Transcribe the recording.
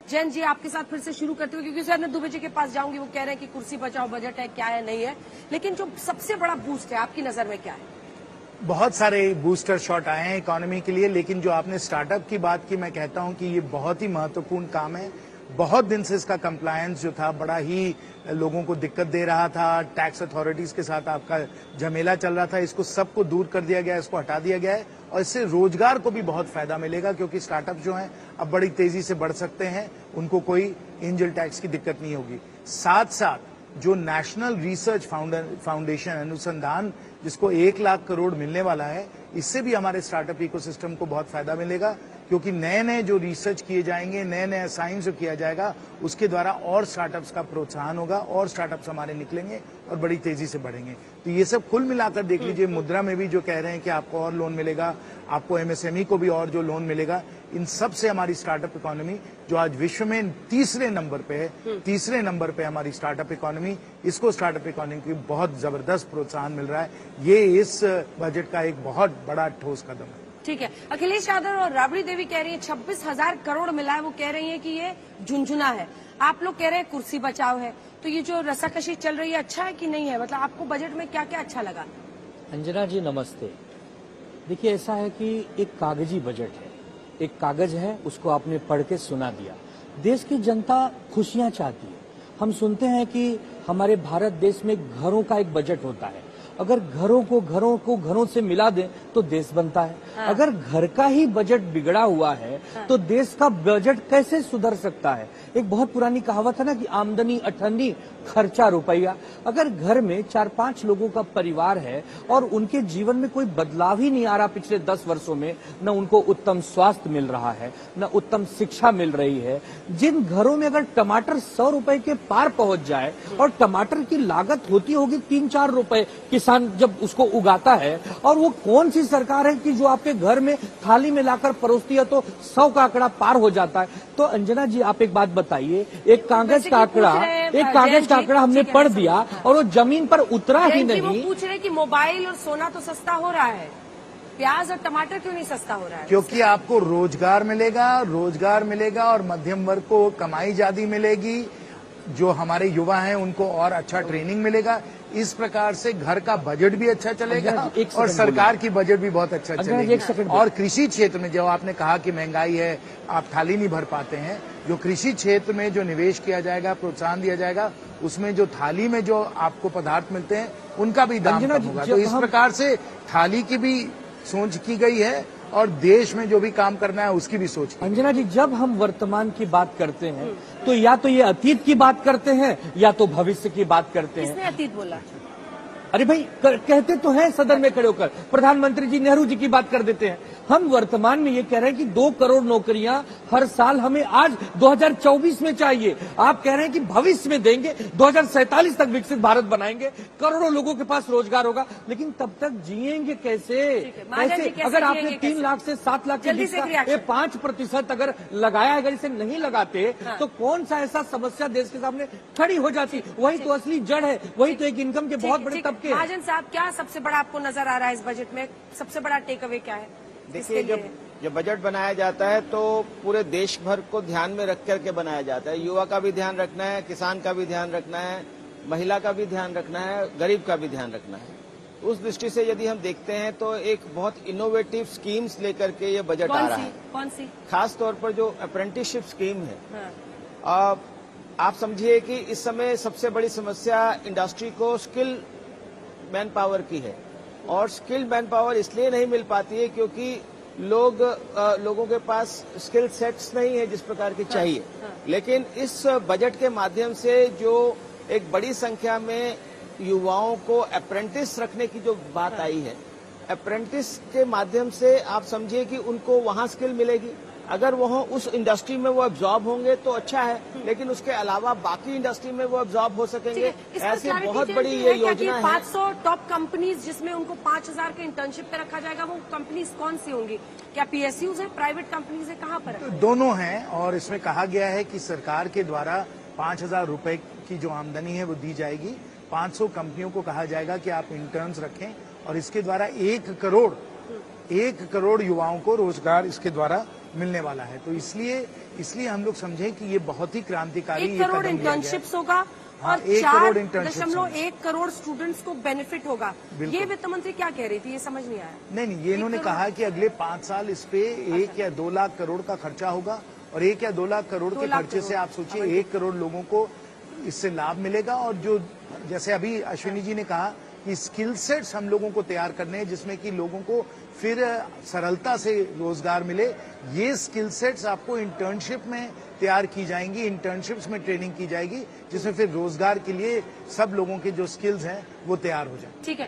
जैन जी, आपके साथ फिर से शुरू करते हुए, क्योंकि सर ने दुबे जी के पास जाऊंगी, वो कह रहे हैं कि कुर्सी बचाओ बजट है, क्या है नहीं है, लेकिन जो सबसे बड़ा बूस्ट है आपकी नजर में क्या है? बहुत सारे बूस्टर शॉट आए हैं इकोनॉमी के लिए, लेकिन जो आपने स्टार्टअप की बात की, मैं कहता हूं कि ये बहुत ही महत्वपूर्ण काम है। बहुत दिन से इसका कंप्लायंस जो था बड़ा ही लोगों को दिक्कत दे रहा था, टैक्स अथॉरिटीज के साथ आपका झमेला चल रहा था, इसको सबको दूर कर दिया गया, इसको हटा दिया गया है और इससे रोजगार को भी बहुत फायदा मिलेगा, क्योंकि स्टार्टअप जो हैं अब बड़ी तेजी से बढ़ सकते हैं, उनको कोई एंजल टैक्स की दिक्कत नहीं होगी। साथ साथ जो नेशनल रिसर्च फाउंडेशन अनुसंधान जिसको 1 लाख करोड़ मिलने वाला है, इससे भी हमारे स्टार्टअप इकोसिस्टम को बहुत फायदा मिलेगा, क्योंकि नए नए जो रिसर्च किए जाएंगे, नए नए साइंस जो किया जाएगा, उसके द्वारा और स्टार्टअप्स का प्रोत्साहन होगा और स्टार्टअप्स हमारे निकलेंगे और बड़ी तेजी से बढ़ेंगे। तो ये सब कुल मिलाकर देख लीजिए, मुद्रा में भी जो कह रहे हैं कि आपको और लोन मिलेगा, आपको एमएसएमई को भी और जो लोन मिलेगा, इन सब से हमारी स्टार्टअप इकोनॉमी जो आज विश्व में तीसरे नंबर पे है, तीसरे नंबर पे हमारी स्टार्टअप इकोनॉमी, इसको स्टार्टअप इकोनॉमी की बहुत जबरदस्त प्रोत्साहन मिल रहा है। ये इस बजट का एक बहुत बड़ा ठोस कदम है। ठीक है, अखिलेश यादव और राबड़ी देवी कह रही है 26,000 करोड़ मिला है, वो कह रही है कि ये झुनझुना है। आप लोग कह रहे हैं कुर्सी बचाओ है, तो ये जो रस्साकशी चल रही है अच्छा है कि नहीं है? मतलब आपको बजट में क्या क्या अच्छा लगा? अंजना जी नमस्ते। देखिए, ऐसा है कि एक कागजी बजट है, एक कागज है, उसको आपने पढ़ के सुना दिया। देश की जनता खुशियां चाहती है। हम सुनते हैं कि हमारे भारत देश में घरों का एक बजट होता है, अगर घरों को घरों से मिला दें तो देश बनता है। हाँ। अगर घर का ही बजट बिगड़ा हुआ है, हाँ, तो देश का बजट कैसे सुधर सकता है? एक बहुत पुरानी कहावत है ना कि आमदनी अठन्नी खर्चा रुपया। अगर घर में 4-5 लोगों का परिवार है और उनके जीवन में कोई बदलाव ही नहीं आ रहा पिछले 10 वर्षों में, न उनको उत्तम स्वास्थ्य मिल रहा है, न उत्तम शिक्षा मिल रही है, जिन घरों में अगर टमाटर 100 रुपए के पार पहुंच जाए और टमाटर की लागत होती होगी 3-4 रुपए, किसान जब उसको उगाता है, और वो कौन सी सरकार है कि जो आपके घर में थाली में लाकर परोसती है तो 100 का आंकड़ा पार हो जाता है? तो अंजना जी आप एक बात बताइए, एक कागज का आंकड़ा हमने पढ़ दिया और वो जमीन पर उतरा ही नहीं। वो पूछ रहे कि मोबाइल और सोना तो सस्ता हो रहा है, प्याज और टमाटर क्यों नहीं सस्ता हो रहा है? क्योंकि आपको रोजगार मिलेगा और मध्यम वर्ग को कमाई ज्यादा मिलेगी, जो हमारे युवा हैं उनको और अच्छा ट्रेनिंग मिलेगा। इस प्रकार से घर का बजट भी अच्छा चलेगा और सरकार की बजट भी बहुत अच्छा चलेगा। और कृषि क्षेत्र में जो आपने कहा कि महंगाई है, आप थाली नहीं भर पाते हैं, जो कृषि क्षेत्र में जो निवेश किया जाएगा, प्रोत्साहन दिया जाएगा, उसमें जो थाली में जो आपको पदार्थ मिलते हैं उनका भी दाम कम होगा। तो इस प्रकार से थाली की भी सोच की गई है और देश में जो भी काम करना है उसकी भी सोच। अंजना जी, जब हम वर्तमान की बात करते हैं तो या तो ये अतीत की बात करते हैं या तो भविष्य की बात करते हैं। किसने अतीत बोला? अरे भाई, कहते तो हैं सदन में खड़े होकर, प्रधानमंत्री जी नेहरू जी की बात कर देते हैं। हम वर्तमान में ये कह रहे हैं कि 2 करोड़ नौकरियां हर साल हमें आज 2024 में चाहिए। आप कह रहे हैं कि भविष्य में देंगे, 2047 तक विकसित भारत बनाएंगे, करोड़ों लोगों के पास रोजगार होगा, लेकिन तब तक जिएंगे कैसे? अगर आपने 3 लाख से 7 लाख के 5% अगर लगाया, अगर इसे नहीं लगाते तो कौन सा ऐसा समस्या देश के सामने खड़ी हो जाती? वही तो असली जड़ है, वही तो एक इनकम के बहुत बड़े तबके। महाजन साहब, क्या सबसे बड़ा आपको नजर आ रहा है इस बजट में? सबसे बड़ा टेक अवे क्या है? देखिए, जब बजट बनाया जाता है तो पूरे देश भर को ध्यान में रख करके बनाया जाता है। युवा का भी ध्यान रखना है, किसान का भी ध्यान रखना है, महिला का भी ध्यान रखना है, गरीब का भी ध्यान रखना है। उस दृष्टि से यदि हम देखते हैं तो एक बहुत इनोवेटिव स्कीम्स लेकर के ये बजट आ रहा है। कौन सी? खास तौर पर जो अप्रेंटिसशिप स्कीम है। हाँ। आप समझिए कि इस समय सबसे बड़ी समस्या इंडस्ट्री को स्किल मैन पावर की है, और स्किल्ड मैन पावर इसलिए नहीं मिल पाती है क्योंकि लोगों के पास स्किल सेट्स नहीं है जिस प्रकार की चाहिए। लेकिन इस बजट के माध्यम से जो एक बड़ी संख्या में युवाओं को अप्रेंटिस रखने की जो बात आई है, अप्रेंटिस के माध्यम से आप समझिए कि उनको वहां स्किल मिलेगी। अगर वह उस इंडस्ट्री में वो एब्जॉर्ब होंगे तो अच्छा है, लेकिन उसके अलावा बाकी इंडस्ट्री में वो एब्जॉर्ब हो सकेंगे। ऐसी बहुत बड़ी ये योजना है। 500 टॉप कंपनीज जिसमें उनको 5,000 के इंटर्नशिप पे रखा जाएगा, वो कंपनीज कौन सी होंगी? क्या पीएसयूज है, प्राइवेट कंपनीज है, कहाँ पर है? दोनों हैं, और इसमें कहा गया है कि सरकार के द्वारा 5,000 रुपए की जो आमदनी है वो दी जाएगी। 500 कंपनियों को कहा जाएगा कि आप इंटर्न्स रखें, और इसके द्वारा 1 करोड़ युवाओं को रोजगार इसके द्वारा मिलने वाला है। तो इसलिए हम लोग समझें कि ये बहुत ही क्रांतिकारी 1 करोड़ इंटर्नशिप्स होगा हाँ, और 1 करोड़ internships 4.1 करोड़ स्टूडेंट्स को बेनिफिट होगा। ये वित्त मंत्री क्या कह रही थी, ये समझ नहीं आया। नहीं, ये इन्होंने कहा कि अगले 5 साल इस पे 1 या 2 लाख करोड़ का खर्चा होगा और 1 या 2 लाख करोड़ के खर्चे से आप सोचिए 1 करोड़ लोगों को इससे लाभ मिलेगा। और जो जैसे अभी अश्विनी जी ने कहा कि स्किल सेट्स हम लोगों को तैयार करने हैं जिसमें कि लोगों को फिर सरलता से रोजगार मिले, ये स्किल सेट्स आपको इंटर्नशिप में तैयार की जाएंगी, इंटर्नशिप्स में ट्रेनिंग की जाएगी जिसमें फिर रोजगार के लिए सब लोगों के जो स्किल्स हैं वो तैयार हो जाए। ठीक है।